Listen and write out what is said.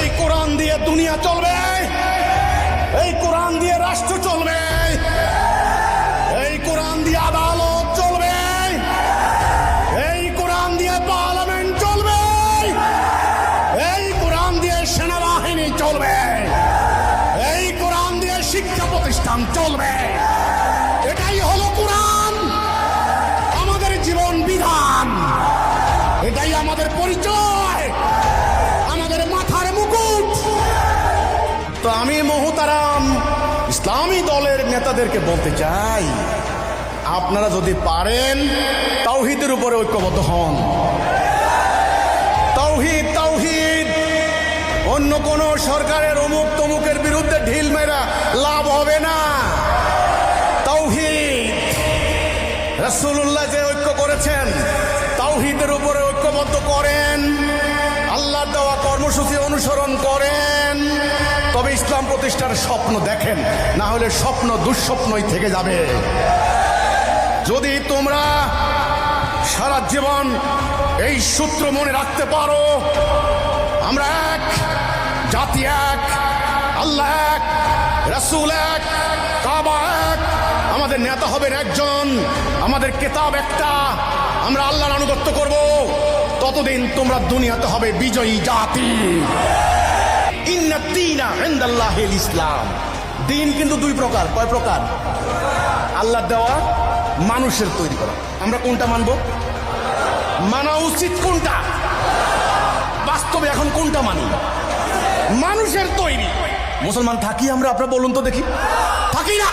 এই কোরআন দিয়ে দুনিয়া চলবে, এই কোরআন দিয়ে রাষ্ট্র চলবে, এই কোরআন দিয়ে আদালত চলবে, এই কোরআন দিয়ে পার্লামেন্ট চলবে, এই কোরআন দিয়ে সেনাবাহিনী চলবে, এই কোরআন দিয়ে শিক্ষা প্রতিষ্ঠান চলবে। এটাই হলো কোরআন, আমাদের জীবন বিধান, এটাই আমাদের পরিচয়, আমাদের মাথার মুকুট। তো আমি মোহতারাম ইসলামী দলের নেতাদেরকে বলতে চাই, আপনারা যদি পারেন তাওহীদের উপরে ঐক্যবদ্ধ হন। তাওহীদ তাওহীদ, অন্য কোন সরকারের অমুক তমুকের বিরুদ্ধে ঢিল মেরা লাভ হবে না। তাওহীদ, রাসূলুল্লাহ যে ঐক্য করেছেন তাওহীদের উপরে ঐক্যবদ্ধ করেন, আল্লাহর দেওয়া কর্মসূচি অনুসরণ করেন, তবে ইসলাম প্রতিষ্ঠার স্বপ্ন দেখেন, না হলে স্বপ্ন দুঃস্বপ্নই থেকে যাবে। যদি তোমরা সারা জীবন এই সূত্র মনে রাখতে পারো, আমরা এক, জাতি এক, আল্লাহ এক, রাসূল এক, কাবা এক, আমাদের নেতা হবেন একজন, আমাদের কিতাব একটা, আমরা আল্লাহর আনুগত্য করব, ততদিন তোমরা দুনিয়াতে হবে বিজয়ী জাতি। ইন্নাদ দীনা ইনদাল্লাহিল ইসলাম। দিন কিন্তু দুই প্রকার। কয় প্রকার? আল্লাহর দেওয়া, মানুষের তৈরি করা। আমরা কোনটা মানব? মানা উচিত কোনটা? বাস্তবে এখন কোনটা মানি? মানুষের তৈরি। মুসলমান থাকি আমরা? আপনারা বলুন তো দেখি, থাকি না?